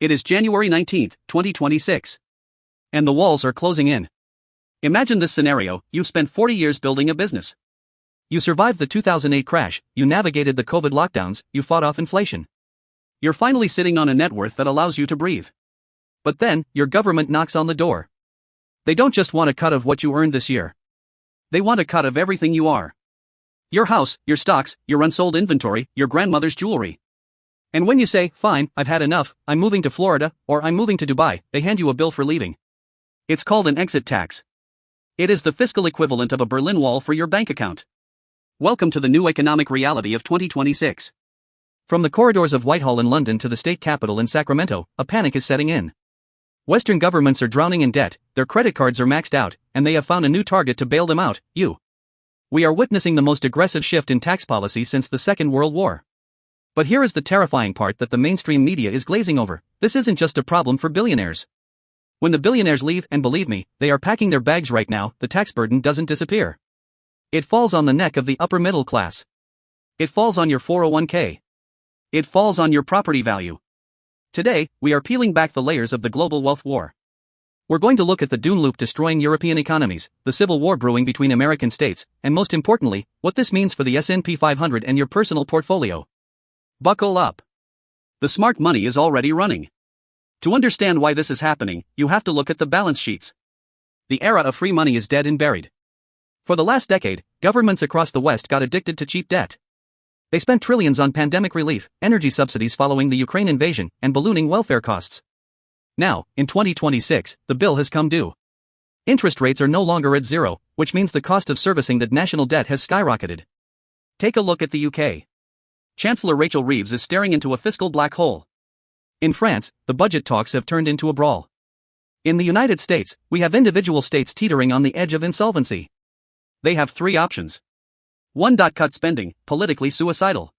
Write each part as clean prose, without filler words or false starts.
It is January 19, 2026. And the walls are closing in. Imagine this scenario: you've spent 40 years building a business. You survived the 2008 crash, you navigated the COVID lockdowns, you fought off inflation. You're finally sitting on a net worth that allows you to breathe. But then, your government knocks on the door. They don't just want a cut of what you earned this year. They want a cut of everything you are. Your house, your stocks, your unsold inventory, your grandmother's jewelry. And when you say, fine, I've had enough, I'm moving to Florida, or I'm moving to Dubai, they hand you a bill for leaving. It's called an exit tax. It is the fiscal equivalent of a Berlin Wall for your bank account. Welcome to the new economic reality of 2026. From the corridors of Whitehall in London to the state capitol in Sacramento, a panic is setting in. Western governments are drowning in debt, their credit cards are maxed out, and they have found a new target to bail them out: you. We are witnessing the most aggressive shift in tax policy since the Second World War. But here is the terrifying part that the mainstream media is glazing over: this isn't just a problem for billionaires. When the billionaires leave, and believe me, they are packing their bags right now, the tax burden doesn't disappear. It falls on the neck of the upper middle class. It falls on your 401k. It falls on your property value. Today, we are peeling back the layers of the global wealth war. We're going to look at the doom loop destroying European economies, the civil war brewing between American states, and most importantly, what this means for the S&P 500 and your personal portfolio. Buckle up. The smart money is already running. To understand why this is happening, you have to look at the balance sheets. The era of free money is dead and buried. For the last decade, governments across the West got addicted to cheap debt. They spent trillions on pandemic relief, energy subsidies following the Ukraine invasion, and ballooning welfare costs. Now, in 2026, the bill has come due. Interest rates are no longer at zero, which means the cost of servicing that national debt has skyrocketed. Take a look at the UK. Chancellor Rachel Reeves is staring into a fiscal black hole. In France, the budget talks have turned into a brawl. In the United States, we have individual states teetering on the edge of insolvency. They have three options. 1. Cut spending, politically suicidal.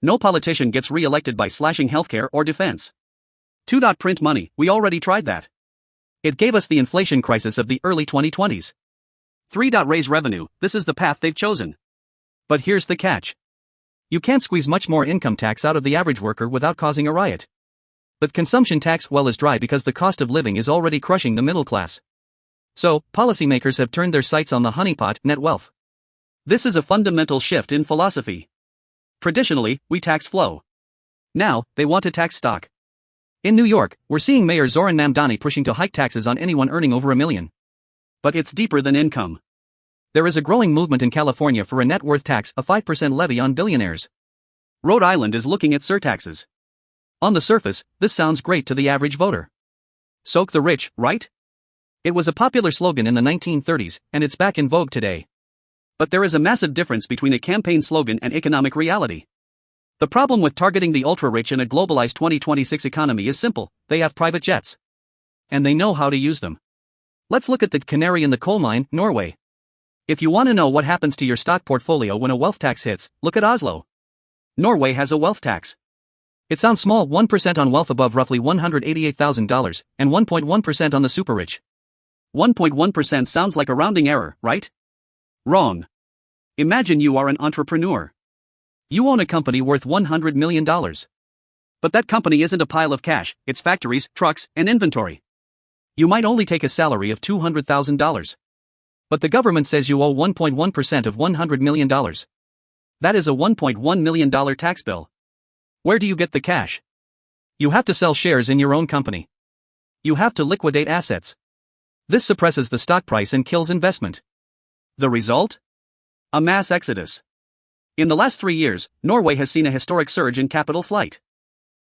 No politician gets re-elected by slashing healthcare or defense. 2. Print money, we already tried that. It gave us the inflation crisis of the early 2020s. 3. Raise revenue, this is the path they've chosen. But here's the catch. You can't squeeze much more income tax out of the average worker without causing a riot. But consumption tax well is dry because the cost of living is already crushing the middle class. So, policymakers have turned their sights on the honeypot, net wealth. This is a fundamental shift in philosophy. Traditionally, we tax flow. Now, they want to tax stock. In New York, we're seeing Mayor Zoran Mamdani pushing to hike taxes on anyone earning over $1 million. But it's deeper than income. There is a growing movement in California for a net worth tax, a 5% levy on billionaires. Rhode Island is looking at surtaxes. On the surface, this sounds great to the average voter. Soak the rich, right? It was a popular slogan in the 1930s, and it's back in vogue today. But there is a massive difference between a campaign slogan and economic reality. The problem with targeting the ultra-rich in a globalized 2026 economy is simple: they have private jets. And they know how to use them. Let's look at the canary in the coal mine, Norway. If you want to know what happens to your stock portfolio when a wealth tax hits, look at Oslo. Norway has a wealth tax. It sounds small: 1% on wealth above roughly $188,000, and 1.1% on the super rich. 1.1% sounds like a rounding error, right? Wrong. Imagine you are an entrepreneur. You own a company worth $100 million. But that company isn't a pile of cash, it's factories, trucks, and inventory. You might only take a salary of $200,000. But the government says you owe 1.1% of $100 million. That is a $1.1 million tax bill. Where do you get the cash? You have to sell shares in your own company. You have to liquidate assets. This suppresses the stock price and kills investment. The result? A mass exodus. In the last 3 years, Norway has seen a historic surge in capital flight.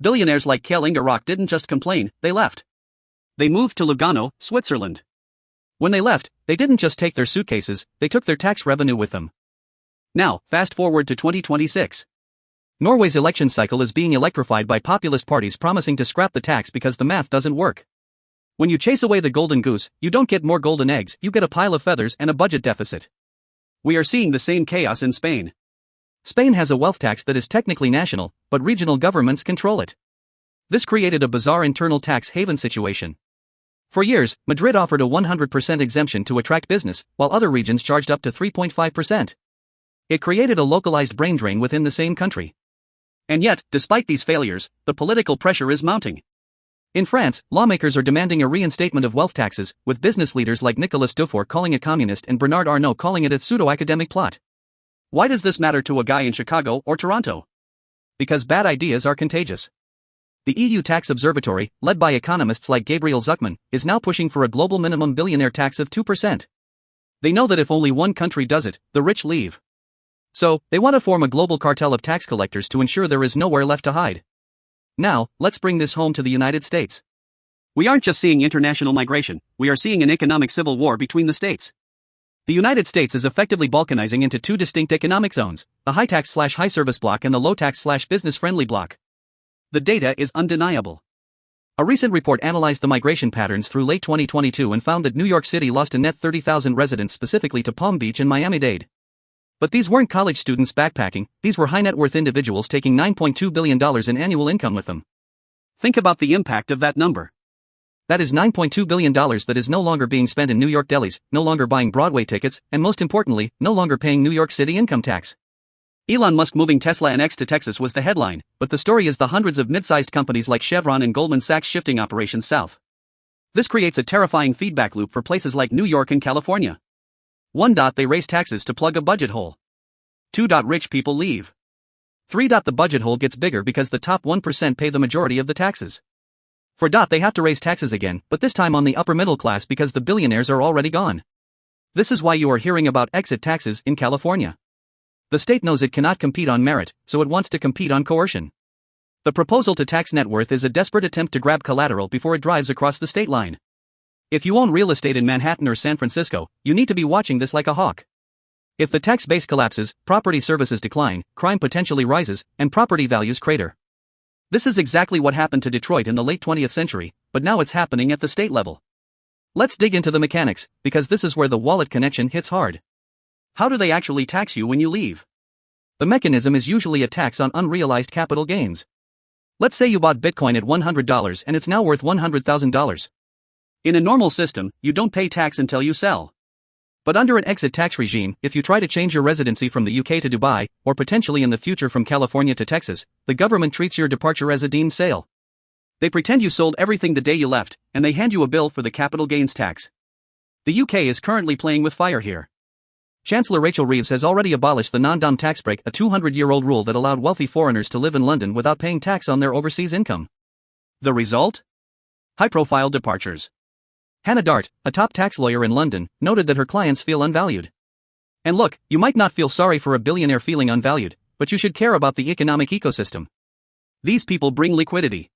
Billionaires like Kjell Inge Rock didn't just complain, they left. They moved to Lugano, Switzerland. When they left, they didn't just take their suitcases, they took their tax revenue with them. Now, fast forward to 2026. Norway's election cycle is being electrified by populist parties promising to scrap the tax because the math doesn't work. When you chase away the golden goose, you don't get more golden eggs, you get a pile of feathers and a budget deficit. We are seeing the same chaos in Spain. Spain has a wealth tax that is technically national, but regional governments control it. This created a bizarre internal tax haven situation. For years, Madrid offered a 100% exemption to attract business, while other regions charged up to 3.5%. It created a localized brain drain within the same country. And yet, despite these failures, the political pressure is mounting. In France, lawmakers are demanding a reinstatement of wealth taxes, with business leaders like Nicolas Dufour calling it communist and Bernard Arnault calling it a pseudo-academic plot. Why does this matter to a guy in Chicago or Toronto? Because bad ideas are contagious. The EU Tax Observatory, led by economists like Gabriel Zucman, is now pushing for a global minimum billionaire tax of 2%. They know that if only one country does it, the rich leave. So, they want to form a global cartel of tax collectors to ensure there is nowhere left to hide. Now, let's bring this home to the United States. We aren't just seeing international migration, we are seeing an economic civil war between the states. The United States is effectively balkanizing into two distinct economic zones, the high-tax/high service block and the low-tax/business-friendly block. The data is undeniable. A recent report analyzed the migration patterns through late 2022 and found that New York City lost a net 30,000 residents specifically to Palm Beach and Miami-Dade. But these weren't college students backpacking, these were high-net-worth individuals taking $9.2 billion in annual income with them. Think about the impact of that number. That is $9.2 billion that is no longer being spent in New York delis, no longer buying Broadway tickets, and most importantly, no longer paying New York City income tax. Elon Musk moving Tesla and X to Texas was the headline, but the story is the hundreds of mid-sized companies like Chevron and Goldman Sachs shifting operations south. This creates a terrifying feedback loop for places like New York and California. 1. They raise taxes to plug a budget hole. 2. Rich people leave. 3. The budget hole gets bigger because the top 1% pay the majority of the taxes. 4. They have to raise taxes again, but this time on the upper middle class because the billionaires are already gone. This is why you are hearing about exit taxes in California. The state knows it cannot compete on merit, so it wants to compete on coercion. The proposal to tax net worth is a desperate attempt to grab collateral before it drives across the state line. If you own real estate in Manhattan or San Francisco, you need to be watching this like a hawk. If the tax base collapses, property services decline, crime potentially rises, and property values crater. This is exactly what happened to Detroit in the late 20th century, but now it's happening at the state level. Let's dig into the mechanics, because this is where the wallet connection hits hard. How do they actually tax you when you leave? The mechanism is usually a tax on unrealized capital gains. Let's say you bought Bitcoin at $100 and it's now worth $100,000. In a normal system, you don't pay tax until you sell. But under an exit tax regime, if you try to change your residency from the UK to Dubai, or potentially in the future from California to Texas, the government treats your departure as a deemed sale. They pretend you sold everything the day you left, and they hand you a bill for the capital gains tax. The UK is currently playing with fire here. Chancellor Rachel Reeves has already abolished the non-dom tax break, a 200-year-old rule that allowed wealthy foreigners to live in London without paying tax on their overseas income. The result? High-profile departures. Hannah Dart, a top tax lawyer in London, noted that her clients feel unvalued. And look, you might not feel sorry for a billionaire feeling unvalued, but you should care about the economic ecosystem. These people bring liquidity.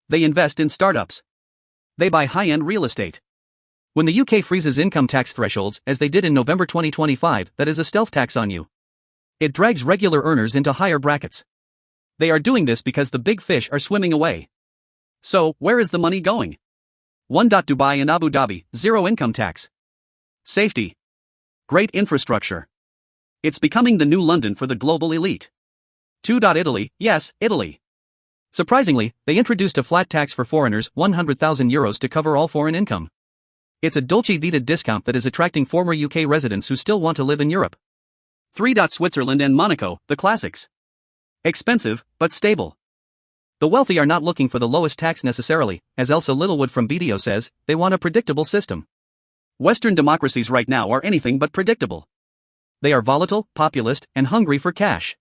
They invest in startups. They buy high-end real estate. When the UK freezes income tax thresholds, as they did in November 2025, that is a stealth tax on you. It drags regular earners into higher brackets. They are doing this because the big fish are swimming away. So, where is the money going? 1. Dubai and Abu Dhabi, zero income tax. Safety. Great infrastructure. It's becoming the new London for the global elite. 2. Italy, yes, Italy. Surprisingly, they introduced a flat tax for foreigners, €100,000 to cover all foreign income. It's a Dolce Vita discount that is attracting former UK residents who still want to live in Europe. 3. Switzerland and Monaco, the classics. Expensive, but stable. The wealthy are not looking for the lowest tax necessarily, as Elsa Littlewood from BDO says, they want a predictable system. Western democracies right now are anything but predictable. They are volatile, populist, and hungry for cash.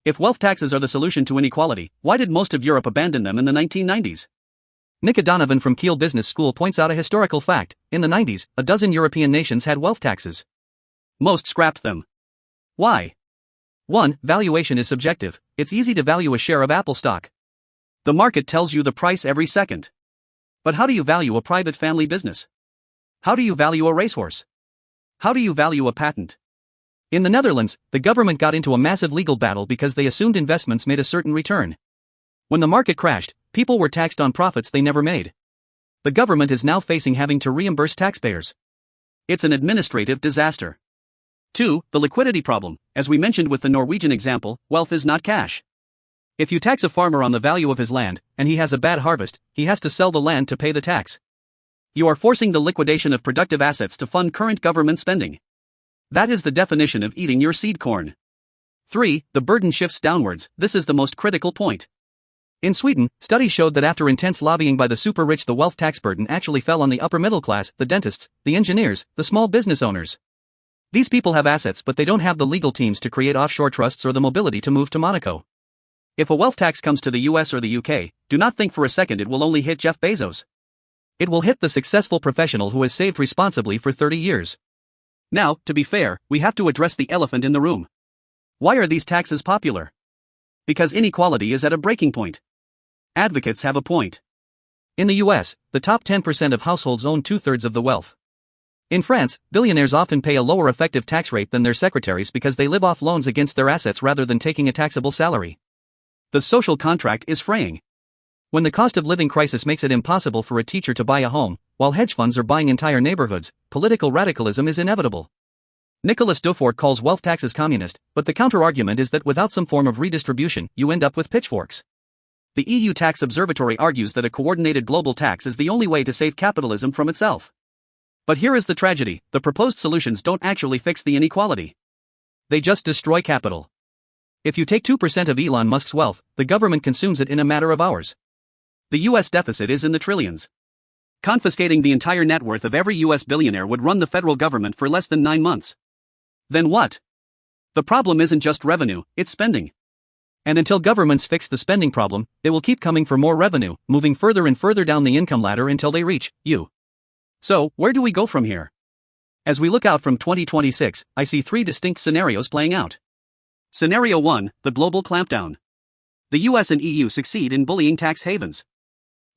If wealth taxes are the solution to inequality, why did most of Europe abandon them in the 1990s? Nick Donovan from Kiel Business School points out a historical fact: in the 90s, a dozen European nations had wealth taxes. Most scrapped them. Why? 1. Valuation is subjective. It's easy to value a share of Apple stock. The market tells you the price every second. But how do you value a private family business? How do you value a racehorse? How do you value a patent? In the Netherlands, the government got into a massive legal battle because they assumed investments made a certain return. When the market crashed, people were taxed on profits they never made. The government is now facing having to reimburse taxpayers. It's an administrative disaster. 2. The liquidity problem. As we mentioned with the Norwegian example, wealth is not cash. If you tax a farmer on the value of his land, and he has a bad harvest, he has to sell the land to pay the tax. You are forcing the liquidation of productive assets to fund current government spending. That is the definition of eating your seed corn. 3. The burden shifts downwards. This is the most critical point. In Sweden, studies showed that after intense lobbying by the super-rich, the wealth tax burden actually fell on the upper middle class, the dentists, the engineers, the small business owners. These people have assets, but they don't have the legal teams to create offshore trusts or the mobility to move to Monaco. If a wealth tax comes to the US or the UK, do not think for a second it will only hit Jeff Bezos. It will hit the successful professional who has saved responsibly for 30 years. Now, to be fair, we have to address the elephant in the room. Why are these taxes popular? Because inequality is at a breaking point. Advocates have a point. In the US, the top 10% of households own 2/3 of the wealth. In France, billionaires often pay a lower effective tax rate than their secretaries because they live off loans against their assets rather than taking a taxable salary. The social contract is fraying. When the cost of living crisis makes it impossible for a teacher to buy a home, while hedge funds are buying entire neighborhoods, political radicalism is inevitable. Nicolas Dufour calls wealth taxes communist, but the counter-argument is that without some form of redistribution, you end up with pitchforks. The EU Tax Observatory argues that a coordinated global tax is the only way to save capitalism from itself. But here is the tragedy: the proposed solutions don't actually fix the inequality. They just destroy capital. If you take 2% of Elon Musk's wealth, the government consumes it in a matter of hours. The US deficit is in the trillions. Confiscating the entire net worth of every US billionaire would run the federal government for less than 9 months. Then what? The problem isn't just revenue, it's spending. And until governments fix the spending problem, they will keep coming for more revenue, moving further and further down the income ladder until they reach you. So, where do we go from here? As we look out from 2026, I see 3 distinct scenarios playing out. Scenario 1, the global clampdown. The US and EU succeed in bullying tax havens.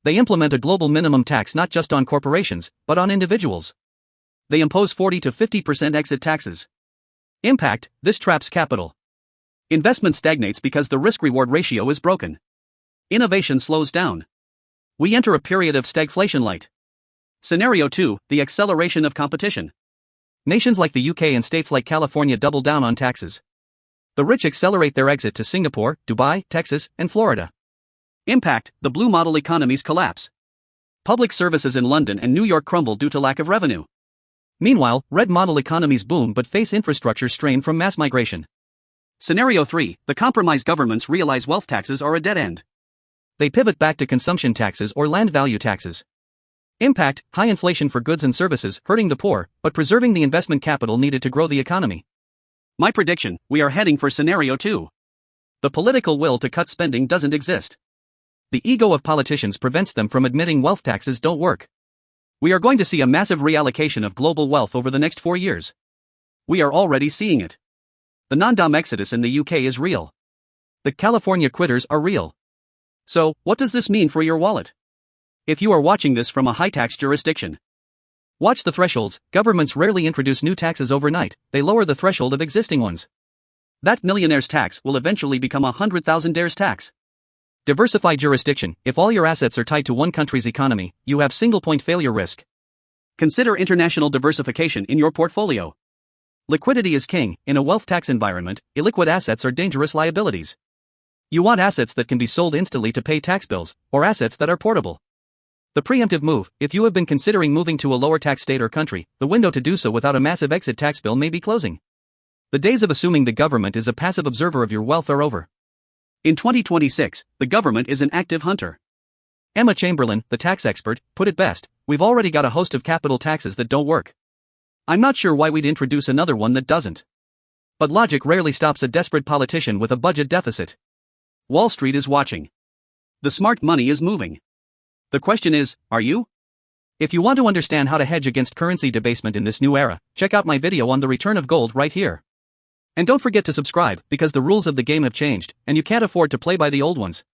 They implement a global minimum tax not just on corporations, but on individuals. They impose 40 to 50% exit taxes. Impact: this traps capital. Investment stagnates because the risk-reward ratio is broken. Innovation slows down. We enter a period of stagflation light. Scenario 2, the acceleration of competition. Nations like the UK and states like California double down on taxes. The rich accelerate their exit to Singapore, Dubai, Texas, and Florida. Impact: the blue model economies collapse. Public services in London and New York crumble due to lack of revenue. Meanwhile, red model economies boom but face infrastructure strain from mass migration. Scenario 3, the compromise governments realize wealth taxes are a dead end. They pivot back to consumption taxes or land value taxes. Impact: high inflation for goods and services, hurting the poor, but preserving the investment capital needed to grow the economy. My prediction: we are heading for scenario 2. The political will to cut spending doesn't exist. The ego of politicians prevents them from admitting wealth taxes don't work. We are going to see a massive reallocation of global wealth over the next 4 years. We are already seeing it. The non-dom exodus in the UK is real. The California quitters are real. So, what does this mean for your wallet? If you are watching this from a high-tax jurisdiction, watch the thresholds. Governments rarely introduce new taxes overnight, they lower the threshold of existing ones. That millionaire's tax will eventually become a 100,000-dares tax. Diversify jurisdiction. If all your assets are tied to one country's economy, you have single-point failure risk. Consider international diversification in your portfolio. Liquidity is king. In a wealth tax environment, illiquid assets are dangerous liabilities. You want assets that can be sold instantly to pay tax bills, or assets that are portable. The preemptive move: if you have been considering moving to a lower tax state or country, the window to do so without a massive exit tax bill may be closing. The days of assuming the government is a passive observer of your wealth are over. In 2026, the government is an active hunter. Emma Chamberlain, the tax expert, put it best: we've already got a host of capital taxes that don't work. I'm not sure why we'd introduce another one that doesn't. But logic rarely stops a desperate politician with a budget deficit. Wall Street is watching. The smart money is moving. The question is, are you? If you want to understand how to hedge against currency debasement in this new era, check out my video on the return of gold right here. And don't forget to subscribe, because the rules of the game have changed, and you can't afford to play by the old ones.